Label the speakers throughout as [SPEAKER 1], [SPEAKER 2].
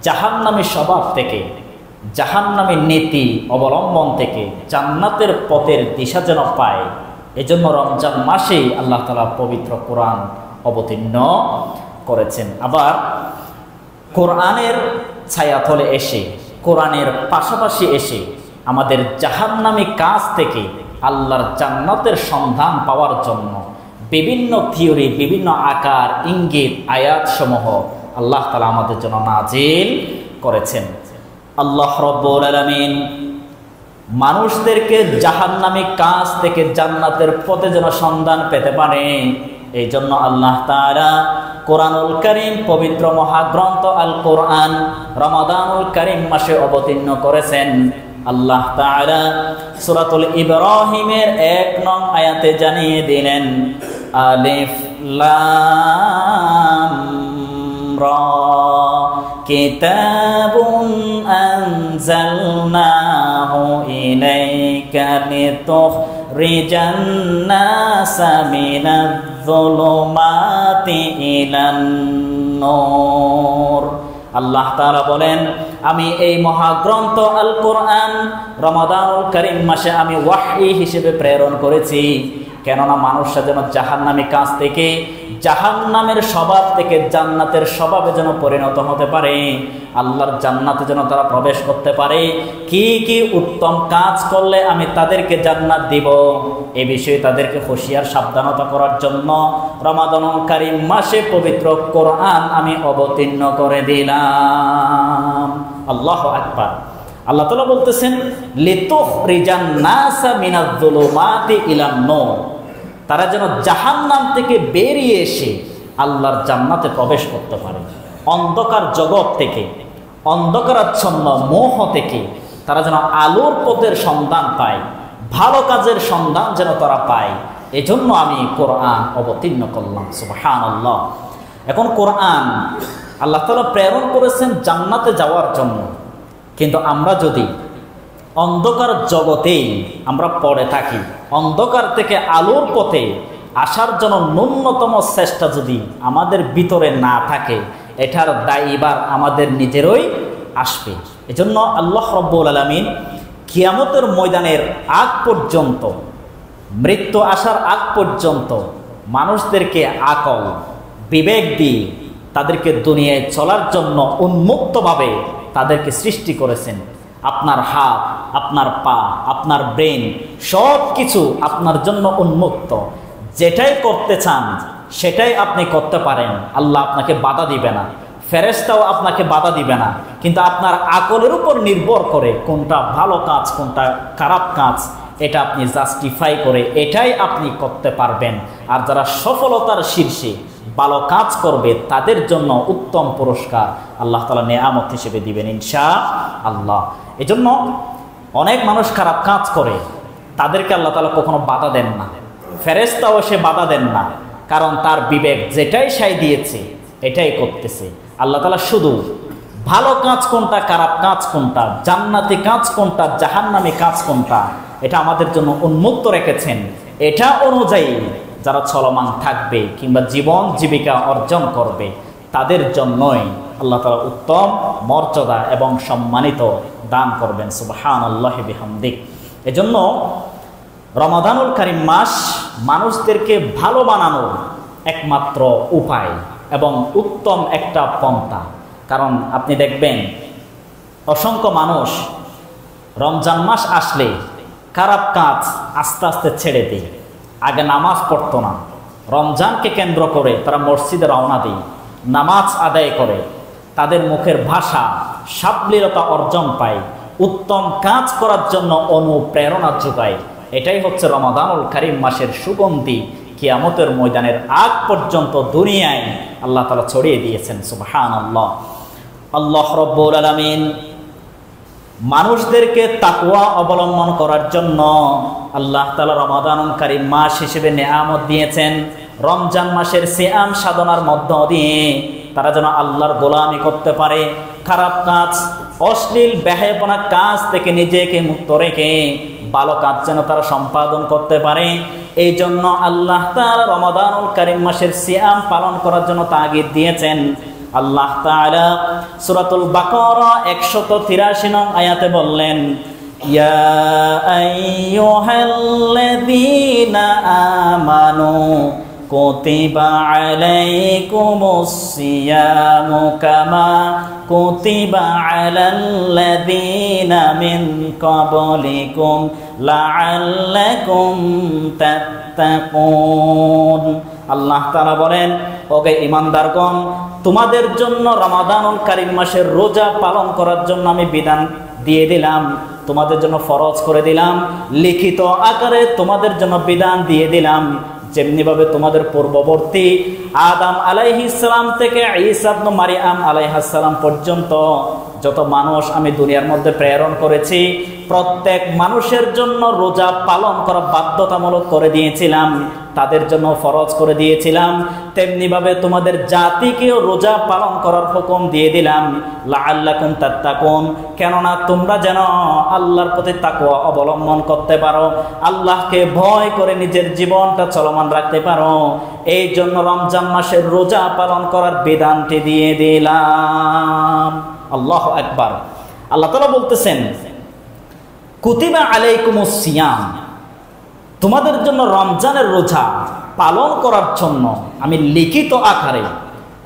[SPEAKER 1] জাহান্নামী স্বভাব থেকে, জাহান্নামী নীতি অবলম্বন থেকে জান্নাতের পথের দিশা যেন পায়, এজন্য রমজান মাসেই আল্লাহ তাআলা পবিত্র কোরআন অবতীর্ণ করেছেন। আবার কোরআনের ছায়াতলে এসে, কোরআনের পাশাপাশি এসে আমাদের জাহান্নামী কাজ থেকে আল্লাহর জান্নাতের সন্ধান পাওয়ার জন্য বিভিন্ন থিওরি, বিভিন্ন আকার, ইঙ্গিত, আয়াতসমূহ আল্লাহ তাআলা আমাদের জন্য নাজিল করেছেন। আল্লাহ রাব্বুল আলামিন মানুষদেরকে জাহান্নামী কাজ থেকে জান্নাতের পথে যেন সন্ধান পেতে পারে, এই জন্য আল্লাহ তাআলা কোরআনুল কারীম, পবিত্র মহাগ্রন্থ আল কোরআন রমাদানুল কারীম মাসে অবতীর্ণ করেছেন। আল্লাহ তাআলা সূরাতুল ইব্রাহিমের 1 নং আয়াতে জানিয়ে দিলেন, আলিফ লাম রা কিতাবুন আনজালনাহু ইলাইকা লিতুখরিজান নাসা মিনাজ-যুলুমাতি ইলান নূর। আল্লাহ তাআলা বলেন, আমি এই মহাগ্রন্থ আল কোরআন রমাদানুল কারীম মাসে আমি ওয়াহী হিসেবে প্রেরণ করেছি, কেননা মানুষরা যেন জাহান্নামী কাজ থেকে, জাহান্নামের স্বভাব থেকে জান্নাতের স্বভাবে যেন পরিণত হতে পারে, আল্লাহর জান্নাতে যেন তারা প্রবেশ করতে পারে। কি কি উত্তম কাজ করলে আমি তাদেরকে জান্নাত দিব, এ বিষয়ে তাদেরকে হুঁশিয়ার সাবধানতা করার জন্য রমাদানুল কারীম মাসে পবিত্র কোরআন আমি অবতীর্ণ করে দিলাম। আল্লাহু আকবার। আল্লাহ তাআলা বলতেছেন, লিতুখরিজান নাসা মিনাজ-যুলুমাতি ইলান নূর, তারা যেন জাহান্নাম থেকে বেরিয়ে এসে আল্লাহর জান্নাতে প্রবেশ করতে পারে। অন্ধকার জগৎ থেকে, অন্ধকারাচ্ছন্ন মোহ থেকে তারা যেন আলোর পথের সন্ধান পায়, ভালো কাজের সন্ধান যেন তারা পায়, এজন্য আমি কোরআন অবতীর্ণ করলাম। সুবহানাল্লাহ। এখন কোরআন আল্লাহ তাআলা প্রেরণ করেছেন জান্নাতে যাওয়ার জন্য, কিন্তু আমরা যদি অন্ধকার জগতেই আমরা পড়ে থাকি, অন্ধকার থেকে আলোর পথে আসার জন্য ন্যূনতম চেষ্টা যদি আমাদের ভিতরে না থাকে, এটার দায়ভার আমাদের নিজেরই আসবে। এজন্য আল্লাহ রাব্বুল আলামিন কিয়ামতের ময়দানের আগ পর্যন্ত, মৃত্যু আসার আগ পর্যন্ত মানুষদেরকে আকল, বিবেক দিয়ে তাদেরকে দুনিয়ায় চলার জন্য উন্মুক্তভাবে তাদেরকে সৃষ্টি করেছেন। আপনার হাত, আপনার পা, আপনার ব্রেন সব কিছু আপনার জন্য উন্মুক্ত, যেটাই করতে চান সেটাই আপনি করতে পারেন, আল্লাহ আপনাকে বাধা দিবে না, ফেরেশতাও আপনাকে বাধা দিবে না, কিন্তু আপনার আকলের উপর নির্ভর করে কোনটা ভালো কাজ, কোনটা খারাপ কাজ, এটা আপনি জাস্টিফাই করে এটাই আপনি করতে পারবেন। আর যারা সফলতার শীর্ষে ভালো কাজ করবে তাদের জন্য উত্তম পুরস্কার আল্লাহ তাআলা নেয়ামত হিসেবে দিবেন ইনশাআল্লাহ। এজন্য অনেক মানুষ খারাপ কাজ করে, তাদেরকে আল্লাহ তাআলা কখনো বাধা দেন না, ফেরেশতাও সে বাধা দেন না, কারণ তার বিবেক যেটাই সায় দিয়েছে এটাই করতেছে। আল্লাহ তাআলা শুধু ভালো কাজ কোনটা, খারাপ কাজ কোনটা, জান্নাতি কাজ কোনটা, জাহান্নামী কাজ কোনটা, এটা আমাদের জন্য উন্মুক্ত রেখেছেন। এটা অনুযায়ী যারা চলমান থাকবে কিংবা জীবন জীবিকা অর্জন করবে তাদের জন্যই আল্লাহ তাআলা উত্তম মর্যাদা এবং সম্মানিত দান করবেন। সুবহানাল্লাহি বিহামদিহি। এজন্য রমাদানুল কারীম মাস মানুষদেরকে ভালো বানানোর একমাত্র উপায় এবং উত্তম একটা পন্থা। কারণ আপনি দেখবেন অসংখ্য মানুষ রমজান মাস আসলে খারাপ কাজ আস্তে আস্তে ছেড়ে দেয়। আগে নামাজ পড়তো না, রমজানকে কেন্দ্র করে তারা মসজিদে রওনা দেয়, নামাজ আদায় করে, তাদের মুখের ভাষা সাবলীলতা অর্জন পায়, উত্তম কাজ করার জন্য অনুপ্রেরণা যোগায়। এটাই হচ্ছে রমাদানুল কারীম মাসের সুগন্ধি কিয়ামতের ময়দানের আগ পর্যন্ত দুনিয়ায় আল্লাহ তাআলা ছড়িয়ে দিয়েছেন। সুবহানাল্লাহ। আল্লাহ রাব্বুল আলামিন মানুষদেরকে তাকওয়া অবলম্বন করার জন্য আল্লাহ তাআলা রমাদানুল কারীম মাস হিসেবে নেয়ামত দিয়েছেন। রমজান মাসের সিয়াম সাধনার মধ্য দিয়ে তারা যেন আল্লাহর গোলামি করতে পারে, খারাপ কাজ, অশ্লীল বেহায়াপনা কাজ থেকে নিজেকে মুক্ত রেখে ভালো কাজ যেন তারা সম্পাদন করতে পারে। এই জন্য আল্লাহ তাআলা রমাদানুল কারীম মাসের সিয়াম পালন করার জন্য তাগিদ দিয়েছেন। আল্লাহ তাআলা সূরাতুল বাকারা 183 নং আয়াতে বললেন, ইয়া আইয়ুহাল্লাযীনা আমানু কুতিবা আলাইকুমুস সিয়ামু কামা কুতিবা আলাল্লাযীনা মিন ক্বাবলিকুম লাআল্লাকুম তাত্তাকুন। আল্লাহ তাআলা বলেন, ওগে ঈমানদারগণ, তোমাদের জন্য রমাদানুল কারীম মাসের রোজা পালন করার জন্য আমি বিধান দিয়ে দিলাম, তোমাদের জন্য ফরজ করে দিলাম, লিখিত আকারে তোমাদের জন্য বিধান দিয়ে দিলাম। যেমনিভাবে তোমাদের পূর্ববর্তী আদম আলাইহিস সালাম থেকে ঈসা ইবনে মারইয়াম আলাইহিস সালাম পর্যন্ত যত মানুষ আমি দুনিয়ার মধ্যে প্রেরণ করেছি, প্রত্যেক মানুষের জন্য রোজা পালন করা বাধ্যতামূলক করে দিয়েছিলাম, তাদের জন্য ফরজ করে দিয়েছিলাম। তেমনিভাবে তোমাদের জাতিকেও রোজা পালন করার হুকুম দিয়ে দিলাম, লাআল্লাকুম তাত্তাকুন, কেননা তোমরা যেন আল্লাহর প্রতি তাকওয়া অবলম্বন করতে পারো, আল্লাহকে ভয় করে নিজের জীবনটা চলমান রাখতে পারো। এই জন্য রমজান মাসের রোজা পালন করার বিধানটি দিয়ে দিলাম। আল্লাহু আকবার। আল্লাহ তাআলা বলতেছেন, কুতিবা আলাইকুমুস সিয়াম, তোমাদের জন্য রমজানের রোজা পালন করার জন্য আমি লিখিত আকারে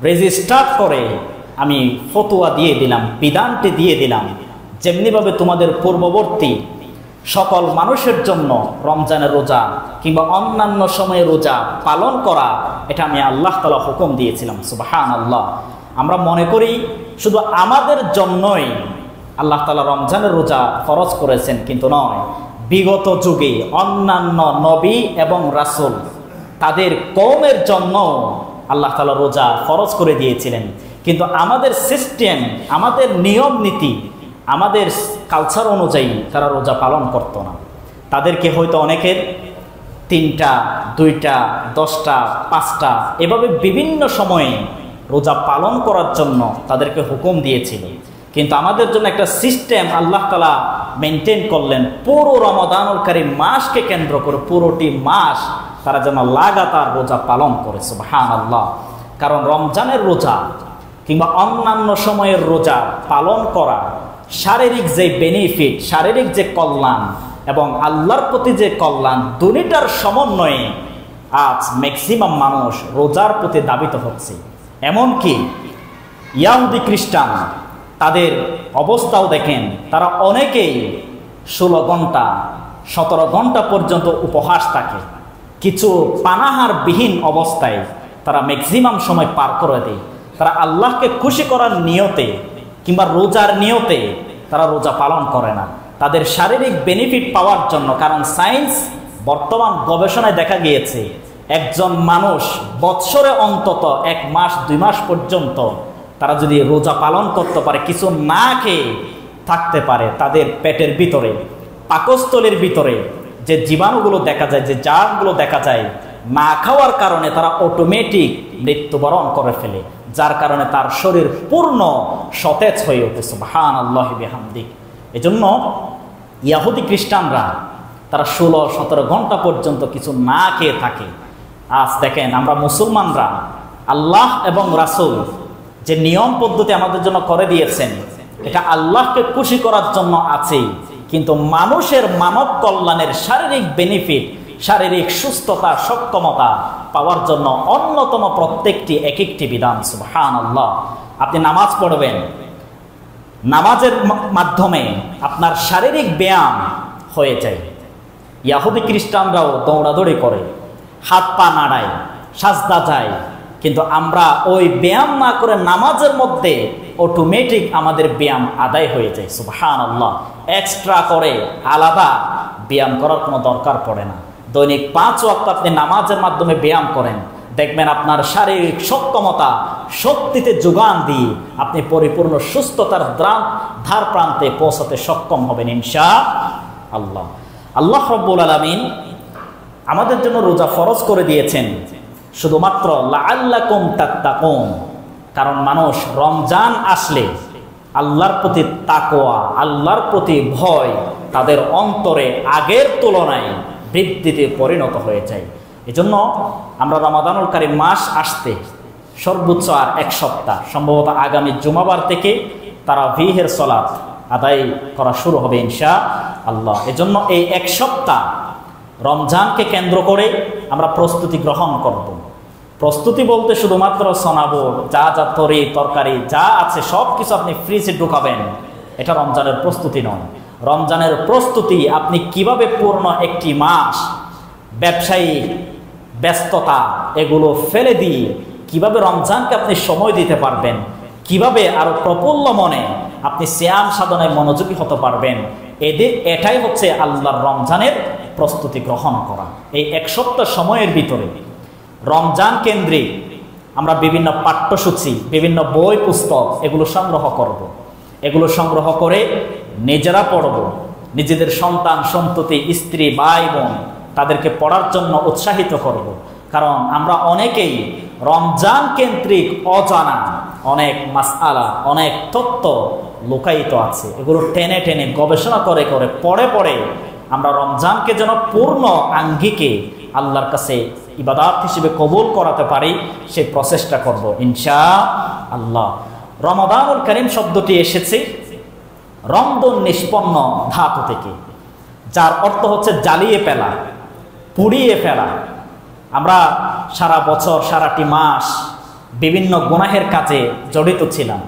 [SPEAKER 1] রেজিস্টার করে আমি ফতোয়া দিয়ে দিলাম, বিধানটি দিয়ে দিলাম। যেমনিভাবে তোমাদের পূর্ববর্তী সকল মানুষের জন্য রমজানের রোজা কিংবা অন্যান্য সময়ে রোজা পালন করা, এটা আমি আল্লাহ তাআলা হুকুম দিয়েছিলাম। সুবহানাল্লাহ। আমরা মনে করি শুধু আমাদের জন্যই আল্লাহ তাআলা রমজানের রোজা ফরজ করেছেন, কিন্তু নয়। বিগত যুগে অন্যান্য নবী এবং রাসূল তাদের কওমের জন্য আল্লাহ তাআলা রোজা ফরজ করে দিয়েছিলেন, কিন্তু আমাদের সিস্টেম, আমাদের নিয়ম নীতি, আমাদের কালচার অনুযায়ী তারা রোজা পালন করত না। তাদেরকে হয়তো অনেকের 3টা, 2টা, 10টা, 5টা এভাবে বিভিন্ন সময়ে রোজা পালন করার জন্য তাদেরকে হুকুম দিয়েছিল, কিন্তু আমাদের জন্য একটা সিস্টেম আল্লাহ তাআলা মেনটেন করলেন। পুরো রমাদানুল কারীম মাসকে কেন্দ্র করে পুরোটি মাস তারা যেন লাগাতার রোজা পালন করে। সুবহানাল্লাহ। কারণ রমজানের রোজা কিংবা অন্যান্য সময়ের রোজা পালন করা শারীরিক যে বেনিফিট, শারীরিক যে কল্যাণ এবং আল্লাহর প্রতি যে কল্যাণ, দুনিটার সমন্বয়ে আজ ম্যাক্সিমাম মানুষ রোজার প্রতি দাবিত হচ্ছে। এমনকি ইহুদি খ্রিস্টান তাদের অবস্থাও দেখেন, তারা অনেকেই 16 ঘন্টা 17 ঘন্টা পর্যন্ত উপহাস থাকে। কিছু পানাহারবিহীন অবস্থায় তারা ম্যাক্সিমাম সময় পার করে দেয়। তারা আল্লাহকে খুশি করার নিয়তে কিংবা রোজার নিয়তে তারা রোজা পালন করে না, তাদের শারীরিক বেনিফিট পাওয়ার জন্য। কারণ সায়েন্স বর্তমান গবেষণায় দেখা গিয়েছে, একজন মানুষ বৎসরে অন্তত 1 মাস 2 মাস পর্যন্ত তারা যদি রোজা পালন করতে পারে, কিছু না খেয়ে থাকতে পারে, তাদের পেটের ভিতরে, পাকস্থলীর ভিতরে যে জীবাণুগুলো দেখা যায়, যে জার্মগুলো দেখা যায়, না খাওয়ার কারণে তারা অটোমেটিক মৃত্যুবরণ করে ফেলে, যার কারণে তার শরীর পূর্ণ সতেজ হয়ে ওঠে। সুবহানাল্লাহি বিহামদিহি। এজন্য ইহুদি খ্রিস্টানরা তারা 16-17 ঘন্টা পর্যন্ত কিছু না খেয়ে থাকে। আজ দেখেন আমরা মুসলমানরা আল্লাহ এবং রাসূল যে নিয়ম পদ্ধতি আমাদের জন্য করে দিয়েছেন, এটা আল্লাহকে খুশি করার জন্য আছে, কিন্তু মানুষের মানব কল্যাণের শারীরিক বেনিফিট, শারীরিক সুস্থতা, সক্ষমতা পাওয়ার জন্য অন্যতম প্রত্যেকটি এক একটি বিধান। সুবহানাল্লাহ। আপনি নামাজ পড়বেন, নামাজের মাধ্যমে আপনার শারীরিক ব্যায়াম হয়ে যায়। ইহুদি খ্রিস্টানরাও দৌড়াদৌড়ি করে, হাত পা নাড়ায়, সাজদা যায়, কিন্তু আমরা ওই ব্যায়াম না করে নামাজের মধ্যে অটোমেটিক আমাদের ব্যায়াম আদায় হয়ে যায়। সুবহানাল্লাহ। এক্সট্রা করে আলাদা ব্যায়াম করার কোনো দরকার পড়ে না। দৈনিক 5 ওয়াক্ত আপনি নামাজের মাধ্যমে ব্যায়াম করেন, দেখবেন আপনার শারীরিক সক্ষমতা, শক্তিতে যোগান দিয়ে আপনি পরিপূর্ণ সুস্থতার ধার প্রান্তে পৌঁছাতে সক্ষম হবেন ইনশাআল্লাহ। আল্লাহ রাব্বুল আলামিন আমাদের জন্য রোজা ফরজ করে দিয়েছেন শুধুমাত্র লাআল্লাকুম তাত্তাকুন। কারণ মানুষ রমজান আসলে আল্লাহর প্রতি তাকওয়া, আল্লাহর প্রতি ভয় তাদের অন্তরে আগের তুলনায় বৃদ্ধিতে পরিণত হয়ে যায়। এজন্য আমরা রমাদানুল কারীম মাস আসতে সর্বোচ্চ আর 1 সপ্তাহ, সম্ভবত আগামী জুমাবার থেকে তারাবিহের সালাত আদায় করা শুরু হবে ইনশাআল্লাহ। এজন্য এই 1 সপ্তাহ রমজানকে কেন্দ্র করে আমরা প্রস্তুতি গ্রহণ করব। প্রস্তুতি বলতে শুধুমাত্র সনাবর, যা যা তরকারি যা আছে সব কিছু আপনি ফ্রিজে ঢুকাবেন, এটা রমজানের প্রস্তুতি নয়। রমজানের প্রস্তুতি আপনি কিভাবে পূর্ণ একটি মাস ব্যবসায়িক ব্যস্ততা এগুলো ফেলে দিয়ে কিভাবে রমজানকে আপনি সময় দিতে পারবেন, কিভাবে আরো প্রফুল্ল মনে আপনি সিয়াম সাধনায় মনোযোগী হতে পারবেন, এটাই হচ্ছে আল্লাহর রমজানের প্রস্তুতি গ্রহণ করা। এই 1 সপ্তাহ সময়ের ভিতরে রমজান কেন্দ্রিক আমরা বিভিন্ন পাঠ্যসূচি, বিভিন্ন বই পুস্তক এগুলো সংগ্রহ করব। এগুলো সংগ্রহ করে নিজেরা পড়ব, নিজেদের সন্তান সন্ততি স্ত্রী ভাই বোন তাদেরকে পড়ার জন্য উৎসাহিত করব। কারণ আমরা অনেকেই রমজান কেন্দ্রিক অজানা অনেক মাসআলা, অনেক তথ্য লুকায়িত আছে, এগুলো টেনে টেনে গবেষণা করে করে পড়ে আমরা রমজানকে যেন পূর্ণ আঙ্গিকে আল্লাহর কাছে ইবাদত হিসেবে কবুল করাতে পারি সেই প্রচেষ্টা করব ইনশাআল্লাহ। রমাদানুল কারীম শব্দটি এসেছে রমদন নিষ্পন্ন ধাতু থেকে, যার অর্থ হচ্ছে জ্বালিয়ে ফেলা, পুড়িয়ে ফেলা। আমরা সারা বছর সারাটি মাস বিভিন্ন গুনাহের কাজে জড়িত ছিলাম,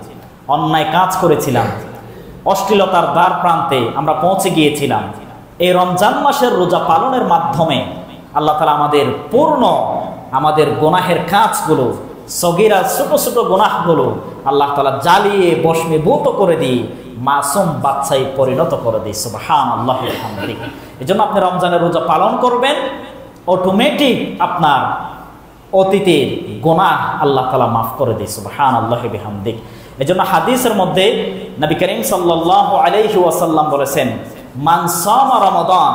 [SPEAKER 1] অন্যায় কাজ করেছিলাম, অশ্লীলতার দ্বার প্রান্তে আমরা পৌঁছে গিয়েছিলাম। এই রমজান মাসের রোজা পালনের মাধ্যমে আল্লাহ তাআলা আমাদের গুনাহের কাজগুলো, সগীরা ছোট ছোট গুনাহগুলো আল্লাহ তাআলা জ্বালিয়ে ভস্মীভূত করে দিয়ে মাসুম বাচ্চায় পরিণত করে দিয়ে সুবহানাল্লাহি ওয়া বিহামদিহি। এজন্য আপনি রমজানের রোজা পালন করবেন, অটোমেটিক আপনার অতীতের গুনাহ আল্লাহ তাআলা মাফ করে দেয় সুবহানাল্লাহি ওয়া বিহামদিহি। এজন্য হাদিসের মধ্যে নবী করিম সাল্লাল্লাহু আলাইহি ওয়াসাল্লাম বলেছেন, মান সামা রমাদান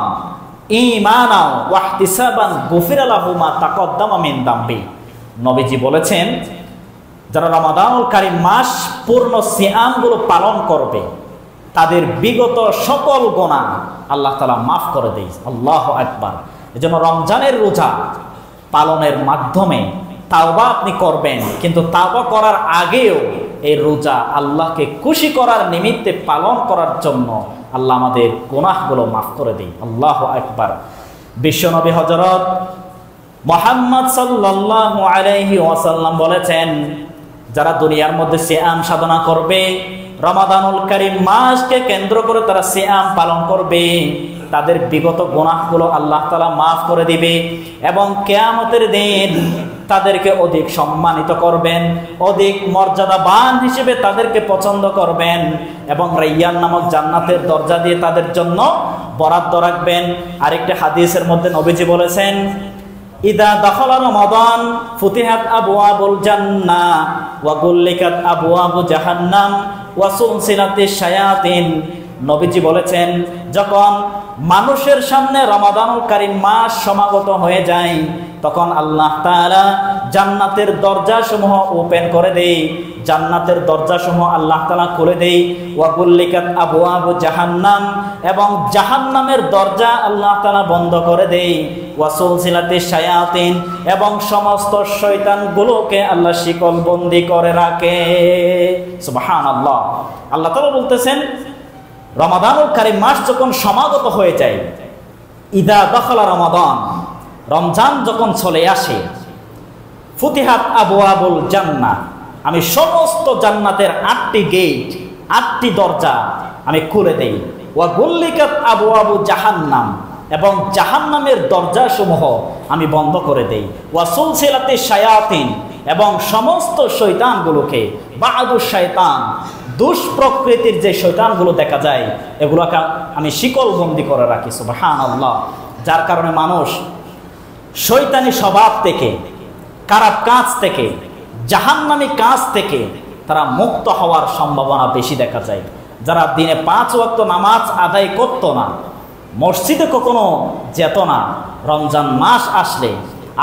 [SPEAKER 1] ঈমানান ওয়া ইহতিসাবান গুফিরা লাহু মা তাকদ্দামা মিন দামবি। নবীজি বলেছেন, যারা রমাদানুল কারীম মাস পূর্ণ সিয়ামগুলো পালন করবে তাদের বিগত সকল গুনাহ আল্লাহ তাআলা মাফ করে দেয়। আল্লাহু আকবার। এজন্য রমজানের রোজা পালনের মাধ্যমে তাওবা আপনি করবেন, কিন্তু তাওবা করার আগেও এই রোজা আল্লাহকে খুশি করার নিমিত্তে পালন করার জন্য আল্লাহ আমাদের গুনাহগুলো মাফ করে দেয়। আল্লাহু আকবার। বিশ্বনবী হযরত মুহাম্মদ সাল্লাল্লাহু আলাইহি ওয়াসাল্লাম বলেছেন, যারা দুনিয়ার মধ্যে সিয়াম সাধনা করবে, রমাদানুল কারীম মাসকে কেন্দ্র করে তারা সিয়াম পালন করবে, তাদের বিগত গুনাহগুলো আল্লাহ তাআলা মাফ করে দিবে এবং কিয়ামতের দিন তাদেরকে অধিক সম্মানিত করবেন, অধিক মর্যাদাবান হিসেবে তাদেরকে পছন্দ করবেন এবং রাইয়ান নামক জান্নাতের দরজা দিয়ে তাদের জন্য বরাদ্দ রাখবেন। আরেকটি হাদিসের মধ্যে নবীজি বলেছেন, ইদা দাখালা রমাদান ফুতিহাত আবওয়াবুল জান্নাহ ওয়া গুল্লিকাত আবওয়াবু জাহান্নাম ওয়া সুলসিলাতিশ শায়াতিন। নবীজি বলেছেন, যখন মানুষের সামনে রমাদানুল কারীম মাস সমাগত হয়ে যায় তখন আল্লাহ তাআলা জান্নাতের দরজাসমূহ ওপেন করে দেয়, জান্নাতের দরজাসমূহ আল্লাহ তাআলা খুলে দেয়। ওয়া গুল্লিকাত আবওয়াবু জাহান্নাম, এবং জাহান্নামের দরজা আল্লাহ তাআলা বন্ধ করে দেয়। ওয়া সুলসিলাতিশ শায়াতিন, এবং সমস্ত শয়তানগুলোকে আল্লাহ শিকলবন্দি করে রাখে। সুবহানাল্লাহ। আল্লাহ তাআলা বলতেছেন, রমাদানুল কারীম মাস যখন সমাগত হয়ে যায়, ইদা দাখালা রমাদান, রমজান যখন চলে আসে, ফুতিহাত আবওয়াবুল জান্নাহ, আমি সমস্ত জান্নাতের 8টি গেট, 8টি দরজা আমি খুলে দেই। ওয়া গুল্লিকাত আবওয়াবু জাহান্নাম, এবং জাহান্নামের দরজাসমূহ আমি বন্ধ করে দেই। ওয়া সুলসিলাতিশ শায়াতিন, এবং সমস্ত শয়তানগুলোকে, বাদু শয়তান, দুষ্প্রকৃতির যে শয়তানগুলো দেখা যায় এগুলোকে আমি শিকলবন্দি করে রাখি। সুবহানাল্লাহ। যার কারণে মানুষ শয়তানি স্বভাব থেকে, খারাপ কাজ থেকে, জাহান্নামী কাজ থেকে তারা মুক্ত হওয়ার সম্ভাবনা বেশি দেখা যায়। যারা দিনে 5 ওয়াক্ত নামাজ আদায় করত না, মসজিদে কখনো যেত না, রমজান মাস আসলে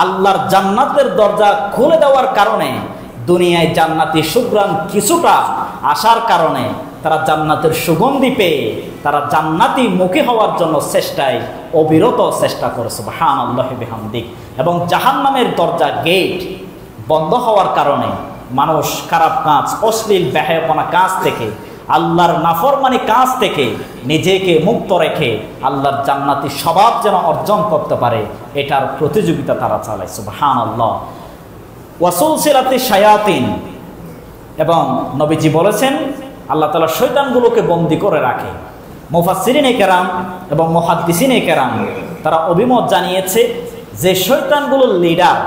[SPEAKER 1] আল্লাহর জান্নাতের দরজা খুলে দেওয়ার কারণে, দুনিয়ায় জান্নাতি সুঘ্রাণ কিছুটা আসার কারণে তারা জান্নাতের সুগন্ধি পেয়ে তারা জান্নাতি মুখী হওয়ার জন্য চেষ্টায় অবিরত চেষ্টা করে। সুবহানাল্লাহি বিহামদিহি। এবং জাহান্নামের দরজা গেট বন্ধ হওয়ার কারণে মানুষ খারাপ কাজ, অশ্লীল বেহায়াপনা কাজ থেকে, আল্লাহর নাফরমানি কাজ থেকে নিজেকে মুক্ত রেখে আল্লাহর জান্নাতি স্বভাব যেন অর্জন করতে পারে, এটার প্রতিযোগিতা তারা চালায়। সুবহানাল্লাহ। ওয়াসুলসিলাতি শায়াতিন, এবং নবীজি বলেছেন আল্লাহ তাআলা শয়তানগুলোকে বন্দী করে রাখে। মুফাসসিরিনে কেরাম এবং মুহাদ্দিসিনে কেরাম তারা অভিমত জানিয়েছে যে শয়তানগুলোর লিডার,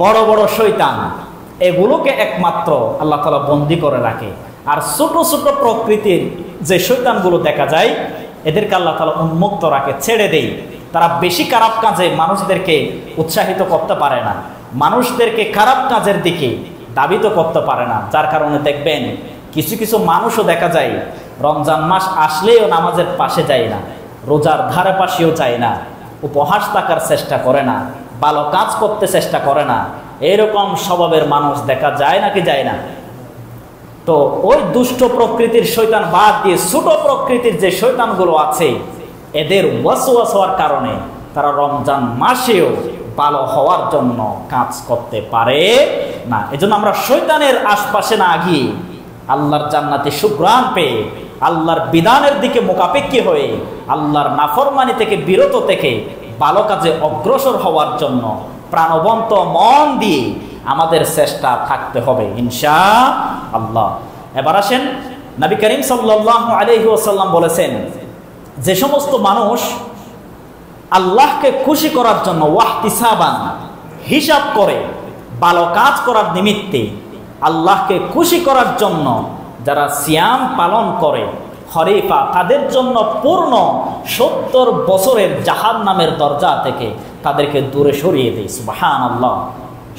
[SPEAKER 1] বড় বড় শয়তান, এগুলোকে একমাত্র আল্লাহ তাআলা বন্দী করে রাখে। আর ছোট ছোট প্রকৃতির যে শয়তানগুলো দেখা যায়, এদেরকে আল্লাহ তাআলা উন্মুক্ত রাখে, ছেড়ে দেয়। তারা বেশি খারাপ কাজে মানুষদেরকে উৎসাহিত করতে পারে না, মানুষদেরকে খারাপ কাজের দিকে দাবিত করতে পারে না। যার কারণে দেখবেন কিছু কিছু মানুষও দেখা যায় রমজান মাস আসলেও নামাজের পাশে যায় না, রোজার ধারে পাশেও যায় না, উপহাস থাকার চেষ্টা করে না, ভালো কাজ করতে চেষ্টা করে না। এরকম স্বভাবের মানুষ দেখা যায় নাকি যায় না? তো ওই দুষ্ট প্রকৃতির শয়তান বাদ দিয়ে ছোট প্রকৃতির যে শয়তানগুলো আছে, এদের ওয়াসওয়াস হওয়ার কারণে তারা রমজান মাসেও ভালো হওয়ার জন্য কাজ করতে পারে না। এজন্য আমরা শয়তানের আশপাশে না গিয়ে আল্লাহর জান্নাতে সুগ্রাণ পেয়ে আল্লাহর বিধানের দিকে মুখাপেক্ষী হয়ে আল্লাহর নাফরমানি থেকে বিরত থেকে ভালো কাজে অগ্রসর হওয়ার জন্য প্রাণবন্ত মন দিয়ে আমাদের চেষ্টা থাকতে হবে ইনশাআল্লাহ। এবার আসেন, নবী করিম সাল্লাল্লাহু আলাইহি ওয়াসাল্লাম বলেছেন, যে সমস্ত মানুষ আল্লাহকে খুশি করার জন্য ওয়াহতিসাবান, হিসাব করে ভালো কাজ করার নিমিত্তে আল্লাহকে খুশি করার জন্য যারা সিয়াম পালন করে, খরিফা, তাদের জন্য পূর্ণ 70 বছরের জাহান্নামের দরজা থেকে তাদেরকে দূরে সরিয়ে দেয়। সুবহানাল্লাহ।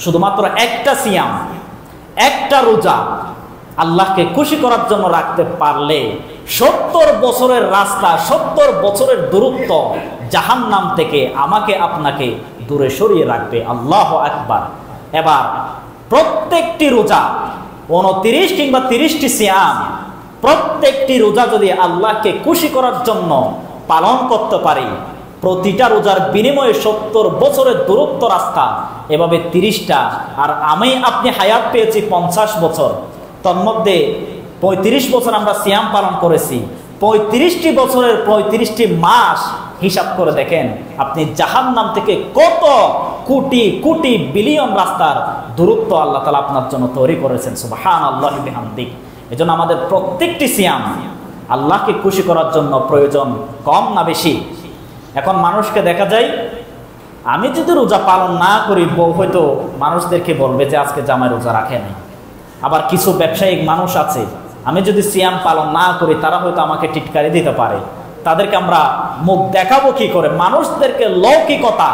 [SPEAKER 1] শুধুমাত্র একটা সিয়াম, একটা রোজা আল্লাহকে খুশি করার জন্য রাখতে পারলে 70 বছরের রাস্তা, 70 বছরের দূরত্ব জাহান্নাম থেকে আমাকে আপনাকে দূরে সরিয়ে রাখবে। আল্লাহু আকবার। এবার প্রত্যেকটি রোজা 29 কিংবা 30টি সিয়াম, প্রত্যেকটি রোজা যদি আল্লাহকে খুশি করার জন্য পালন করতে পারি, প্রতিটা রোজার বিনিময়ে 70 বছরের দূরত্ব রাস্তা, এভাবে 30টা। আর আমি আপনি হায়াত পেয়েছি 50 বছর, তন্মধ্যে 35 বছর আমরা সিয়াম পালন করেছি। 35টি বছরের 35টি মাস হিসাব করে দেখেন আপনি জাহান্নাম থেকে কত কোটি কোটি বিলিয়ন রাস্তার দূরত্ব আল্লাহ তাআলা আপনার জন্য তৈরি করেছেন। সুবহানাল্লাহি বিহামদিহি। এজন্য আমাদের প্রত্যেকটি সিয়াম আল্লাহকে খুশি করার জন্য প্রয়োজন, কম না বেশি। এখন মানুষকে দেখা যায়, আমি যদি রোজা পালন না করি, হয়তো মানুষদেরকে বলবে যে আজকে জামাই রোজা রাখে নাই। আবার কিছু ব্যবসায়িক মানুষ আছে, আমি যদি সিয়াম পালন না করি তারা হয়তো আমাকে টিটকারি দিতে পারে। তাদেরকে আমরা মুখ দেখাবো কি করে? মানুষদেরকে লৌকিকতা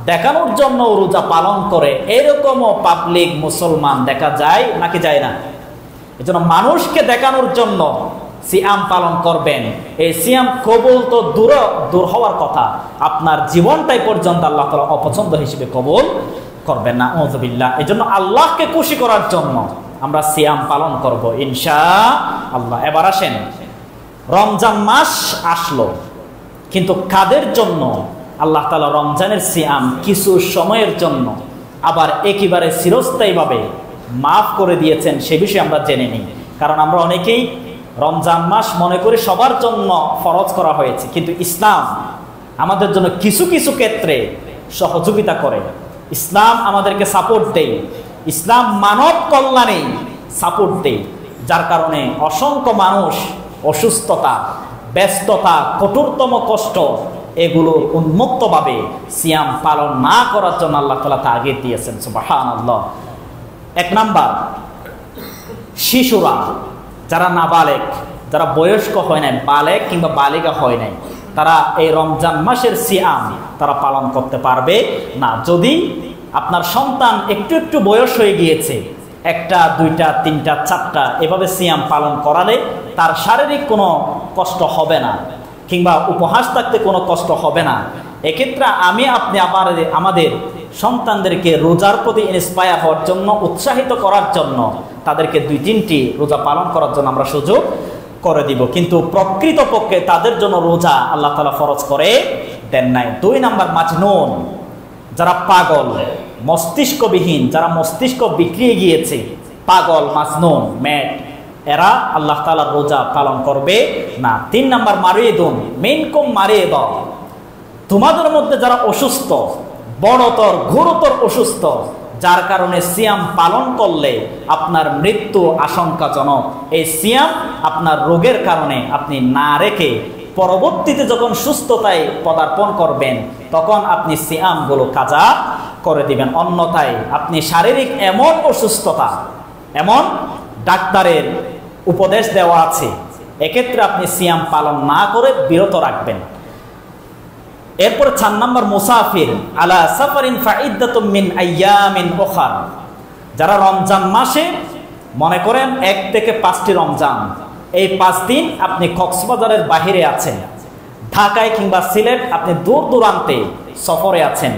[SPEAKER 1] দেখানোর জন্য রোজা পালন করে, এরকমও পাবলিক মুসলমান দেখা যায় নাকি যায় না? এজন্য মানুষকে দেখানোর জন্য সিয়াম পালন করবেন, এই সিয়াম কবুল তো দূর হওয়ার কথা, আপনার জীবনটাই পর্যন্ত আল্লাহ তাআলা অপছন্দ হিসেবে কবুল করবেন না। আউযুবিল্লাহ। এজন্য আল্লাহকে খুশি করার জন্য আমরা সিয়াম পালন করব ইনশাআল্লাহ। এবার আসেন, রমজান মাস আসলো, কিন্তু কাদের জন্য আল্লাহ তাআলা রমজানের সিয়াম কিছু সময়ের জন্য আবার একেবারে চিরস্থায়ীভাবে মাফ করে দিয়েছেন, সে বিষয়ে আমরা জেনে নিই। কারণ আমরা অনেকেই রমজান মাস মনে করি সবার জন্য ফরজ করা হয়েছে, কিন্তু ইসলাম আমাদের জন্য কিছু কিছু ক্ষেত্রে সহযোগিতা করে, ইসলাম আমাদেরকে সাপোর্ট দেয়, ইসলাম মানব কল্যাণে সাপোর্ট দেয়। যার কারণে অসংখ্য মানুষ অসুস্থতা, ব্যস্ততা, কঠোরতম কষ্ট, এগুলো উন্মুক্তভাবে সিয়াম পালন না করার জন্য আল্লাহ তাআলা তাগিদ দিয়েছেন। সুবহানাল্লাহ। 1 নাম্বার, শিশুরা, যারা নাবালেগ, যারা বয়স্ক হয় নাই, বালেগ কিংবা বালিকা হয় নাই, তারা এই রমজান মাসের সিয়াম তারা পালন করতে পারবে না। যদি আপনার সন্তান একটু একটু বয়স হয়ে গিয়েছে, 1টা 2টা 3টা 4টা এভাবে সিয়াম পালন করালে তার শারীরিক কোনো কষ্ট হবে না, কিংবা উপহাস থাকতে কোনো কষ্ট হবে না। এক্ষেত্রে আমি আপনি আমাদের সন্তানদেরকে রোজার প্রতি ইন্সপায়ার হওয়ার জন্য, উৎসাহিত করার জন্য তাদেরকে 2-3টি রোজা পালন করার জন্য আমরা সুযোগ করে দিব। কিন্তু প্রকৃতপক্ষে তাদের জন্য রোজা আল্লাহ তাআলা ফরজ করে দেন নাই। 2 নাম্বার, মাজনুন, যারা পাগল, মস্তিষ্কবিহীন, যারা মস্তিষ্ক বিক্রিয়ে গিয়েছে, পাগল, মাজনুন, ম্যাড, এরা আল্লাহ তাআলার রোজা পালন করবে না। 3 নাম্বার মারিদুন মিনকুম মারিদ, তোমাদের মধ্যে যারা অসুস্থ, বড়তর ঘোরতর অসুস্থ, যার কারণে সিয়াম পালন করলে আপনার মৃত্যু আশঙ্কাজনক, এই সিয়াম আপনার রোগের কারণে আপনি না রেখে পরবর্তীতে যখন সুস্থতায় পদার্পণ করবেন তখন আপনি সিয়ামগুলো কাজা করে দিবেন। অন্যথায় আপনি শারীরিক এমন অসুস্থতা, এমন ডাক্তারের উপদেশ দেওয়া আছে, এক্ষেত্রে আপনি সিয়াম পালন না করে বিরত রাখবেন। এরপরে 4 নম্বর মুসাফির আলা সাফারিন ফাইদ্দাতুম মিন আইয়ামিন উখার, যারা রমজান মাসে মনে করেন 1 থেকে 5টি রমজান, এই 5 দিন আপনি কক্সবাজারের বাহিরে আছেন, ঢাকায় কিংবা সিলেট আপনি দূর দূরান্তে সফরে আছেন,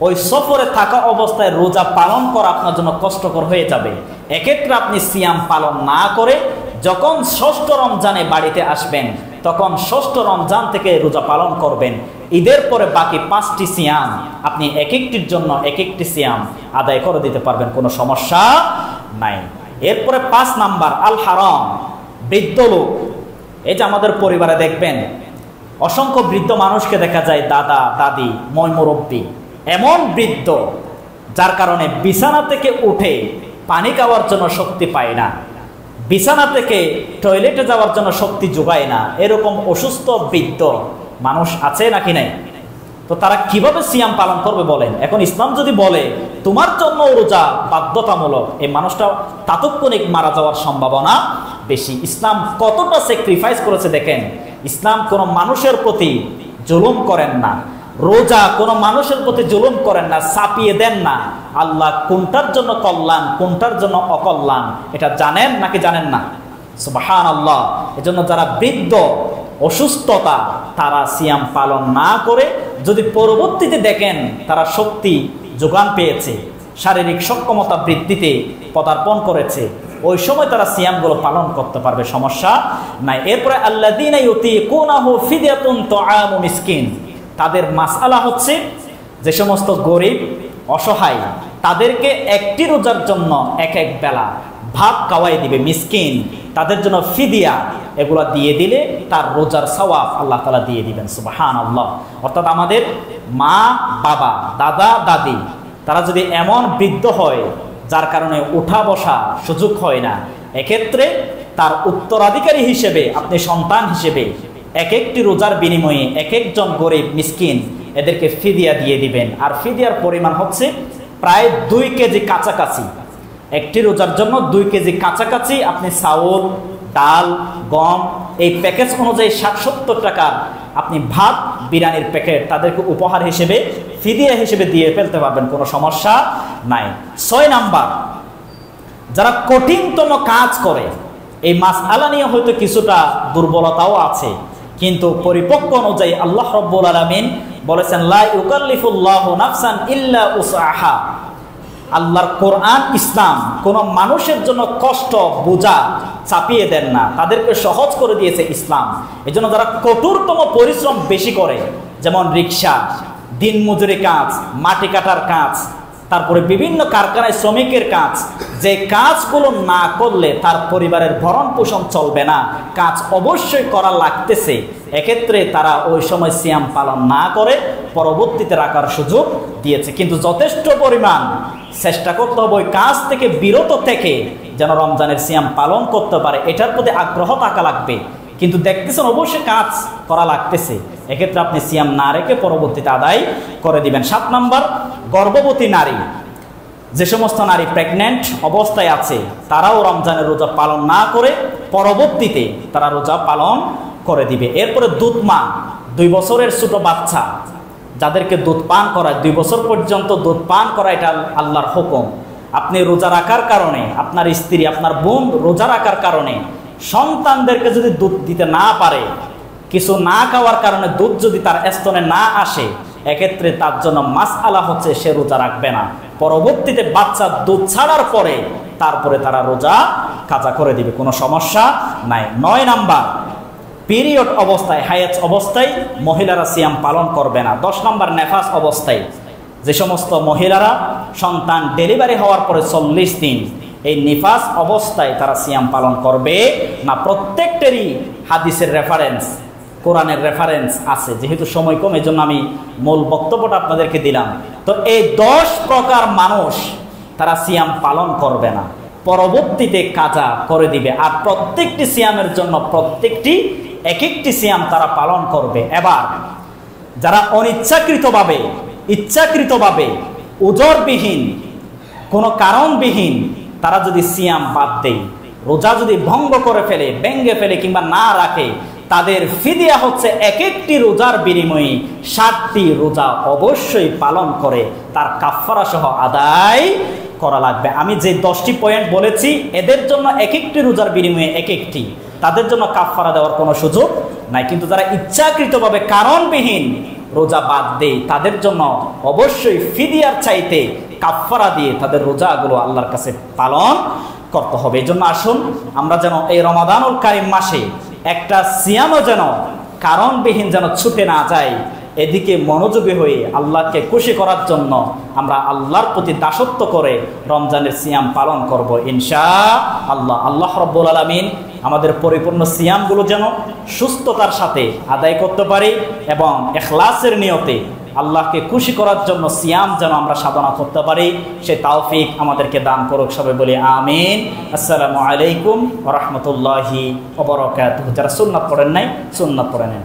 [SPEAKER 1] ওই সফরে থাকা অবস্থায় রোজা পালন করা আপনার জন্য কষ্টকর হয়ে যাবে। এক্ষেত্রে আপনি সিয়াম পালন না করে যখন 6ষ্ঠ রমজানে বাড়িতে আসবেন তখন 6ষ্ঠ রমজান থেকে রোজা পালন করবেন। ঈদের পরে বাকি 5টি সিয়াম আপনি এক একটির জন্য এক একটি সিয়াম আদায় করে দিতে পারবেন, কোনো সমস্যা নাই। এরপরে 5 নাম্বার আল হারাম, বৃদ্ধ লোক। এই যে আমাদের পরিবারে দেখবেন অসংখ্য বৃদ্ধ মানুষকে দেখা যায়, দাদা দাদি, মুরব্বী, এমন বৃদ্ধ যার কারণে বিছানা থেকে উঠে পানি খাওয়ার জন্য শক্তি পায় না, বিছানা থেকে টয়লেটে যাওয়ার জন্য শক্তি যোগায় না, এরকম অসুস্থ বৃদ্ধ মানুষ আছে নাকি নাই? তো তারা কিভাবে সিয়াম পালন করবে বলেন? এখন ইসলাম যদি বলে তোমার জন্য রোজা বাধ্যতামূলক, এই মানুষটা তাৎক্ষণিক মারা যাওয়ার সম্ভাবনা বেশি। ইসলাম কতটা স্যাক্রিফাইস করেছে দেখেন। ইসলাম কোনো মানুষের প্রতি জুলুম করেন না, রোজা কোনো মানুষের প্রতি জুলুম করেন না, চাপিয়ে দেন না। আল্লাহ কোনটার জন্য কল্যাণ, কোনটার জন্য অকল্যাণ এটা জানেন নাকি জানেন না? সুবহানাল্লাহ। এজন্য যারা বৃদ্ধ, অসুস্থতা, তারা সিয়াম পালন না করে যদি পরবর্তীতে দেখেন তারা শক্তি যোগান পেয়েছে, শারীরিক সক্ষমতা বৃদ্ধিতে পদার্পণ করেছে, ওই সময় তারা সিয়ামগুলো পালন করতে পারবে, সমস্যা নাই। এরপরে আল্লাযীনা ইউতীকুনাহু ফিদয়াতুন তুআমু মিসকিন, তাদের মাসআলা হচ্ছে যে সমস্ত গরিব অসহায় তাদেরকে একটি রোজার জন্য এক এক বেলা ভাত খাওয়াই দিবে মিসকিন, তাদের জন্য ফিদিয়া, এগুলা দিয়ে দিলে তার রোজার সওয়াব আল্লাহ তাআলা দিয়ে দিবেন। সুবহানাল্লাহ। অর্থাৎ আমাদের মা বাবা, দাদা দাদি, তারা যদি এমন বৃদ্ধ হয় যার কারণে উঠা বসা সুযোগ হয় না, এক্ষেত্রে তার উত্তরাধিকারী হিসেবে আপনি সন্তান হিসেবে এক একটি রোজার বিনিময়ে এক একজন গরিব মিসকিন এদেরকে ফিদিয়া দিয়ে দিবেন। আর ফিদিয়ার পরিমাণ হচ্ছে প্রায় 2 কেজি কাছাকাছি। একটি রোজার জন্য 2 কেজি কাছাকাছি আপনি চাউল, ডাল, গম, এই প্যাকেজ অনুযায়ী 60-70 টাকার আপনি ভাত, বিরিয়ানির প্যাকেট তাদেরকে উপহার হিসেবে, ফিদিয়া হিসেবে দিয়ে ফেলতে পারবেন, কোনো সমস্যা নাই। 6 নাম্বার, যারা কঠিনতম কাজ করে, এই মাসআলা নিয়ে হয়তো কিছুটা দুর্বলতাও আছে, কিন্তু পরিপক্ক অনুযায়ী আল্লাহ রাব্বুল আলামিন বলেছেন লা ইউকাল্লিফুল্লাহু নাফসান ইল্লা উসআহা। আল্লাহর কোরআন, ইসলাম কোন মানুষের জন্য কষ্ট বোঝা চাপিয়ে দেন না, তাদেরকে সহজ করে দিয়েছে ইসলাম। এজন্য যারা কঠোরতম পরিশ্রম বেশি করে, যেমন রিক্সা, দিনমজুরি কাজ, মাটি কাটার কাজ, তারপরে বিভিন্ন কারখানায় শ্রমিকের কাজ, যে কাজগুলো না করলে তার পরিবারের ভরণ পোষণ চলবে না, কাজ অবশ্যই করা লাগতেছে, এক্ষেত্রে তারা ওই সময় সিয়াম পালন না করে পরবর্তীতে রাখার সুযোগ দিয়েছে। কিন্তু যথেষ্ট পরিমাণ চেষ্টা করতে হবে ওই কাজ থেকে বিরত থেকে যেন রমজানের সিয়াম পালন করতে পারে, এটার প্রতি আগ্রহ থাকা লাগবে। কিন্তু দেখতেছেন অবশ্যই কাজ করা লাগতেছে, এক্ষেত্রে আপনি সিয়াম না রেখে পরবর্তীতে আদায় করে দিবেন। 7 নাম্বার, গর্ভবতী নারী, যে সমস্ত নারী প্রেগন্যান্ট অবস্থায় আছে তারাও রমজানের রোজা পালন না করে পরবর্তীতে তারা রোজা পালন করে দিবে। এরপরে দুধ মা, 2 বছরের ছোট বাচ্চা যাদেরকে দুধ পান করায়, 2 বছর পর্যন্ত দুধ পান করা, এটা আল্লাহর হুকুম। আপনি রোজা রাখার কারণে, আপনার স্ত্রী, আপনার বোন রোজা রাখার কারণে সন্তানদেরকে যদি দুধ দিতে না পারে, কিছু না খাওয়ার কারণে দুধ যদি তার স্তনে না আসে, এক্ষেত্রে তার জন্য মাসআলা হচ্ছে সে রোজা রাখবে না, পরবর্তীতে বাচ্চা দুধ ছাড়ার পরে তারপরে তারা রোজা কাজা করে দিবে, কোনো সমস্যা নাই। 9 নাম্বার, পিরিয়ড অবস্থায়, হায়েজ অবস্থায় মহিলারা সিয়াম পালন করবে না। 10 নাম্বার, নেফাস অবস্থায়, যে সমস্ত মহিলারা সন্তান ডেলিভারি হওয়ার পরে 40 দিন এই নিফাস অবস্থায় তারা সিয়াম পালন করবে না, প্রত্যেকটারই হাদিসের রেফারেন্স, কোরআনের রেফারেন্স আছে। যেহেতু সময় কম, এই জন্য আমি মূল বক্তব্যটা আপনাদেরকে দিলাম। তো এই 10 প্রকার মানুষ তারা সিয়াম পালন করবে না, পরবর্তীতে কাজা করে দিবে। আর প্রত্যেকটি সিয়ামের জন্য প্রত্যেকটি এক একটি সিয়াম তারা পালন করবে। এবার যারা অনিচ্ছাকৃতভাবে, ইচ্ছাকৃতভাবে, উজরবিহীন, কোনো কারণবিহীন তারা যদি সিয়াম বাদ দেয়, রোজা যদি ভঙ্গ করে ফেলে, ভেঙে ফেলে কিংবা না রাখে, তাদের ফিদিয়া হচ্ছে এক একটি রোজার বিনিময়ে 60টি রোজা অবশ্যই পালন করে তার কাফারা সহ আদায় করা লাগবে। আমি যে 10টি পয়েন্ট বলেছি এদের জন্য এক একটি রোজার বিনিময়ে এক একটি, তাদের জন্য কাফারা দেওয়ার কোনো সুযোগ নাই। কিন্তু যারা ইচ্ছাকৃতভাবে কারণবিহীন রোজা বাদ দেয় তাদের জন্য অবশ্যই ফিদিয়ার চাইতে কাফারা দিয়ে তাদের রোজাগুলো আল্লাহর কাছে পালন করতে হবে। এই জন্য আসুন আমরা যেন এই রমাদানুল কারিম মাসে একটা সিয়ামও যেন কারণবিহীন যেন ছুটে না যায়, এদিকে মনোযোগী হয়ে আল্লাহকে খুশি করার জন্য আমরা আল্লাহর প্রতি দাসত্ব করে রমজানের সিয়াম পালন করব ইনশাআল্লাহ। আল্লাহ রাব্বুল আলামিন আমাদের পরিপূর্ণ সিয়ামগুলো যেন সুস্থতার সাথে আদায় করতে পারি এবং ইখলাসের নিয়তে আল্লাহকে খুশি করার জন্য সিয়াম যেন আমরা সাধনা করতে পারি, সে তৌফিক আমাদেরকে দান করুক। সবাই বলি আমিন। আসসালামু আলাইকুম ওয়া রাহমাতুল্লাহি ওয়া বারাকাতুহু। যারা সুন্নাত পড়েন নাই, সুন্নাত পড়ে নেন।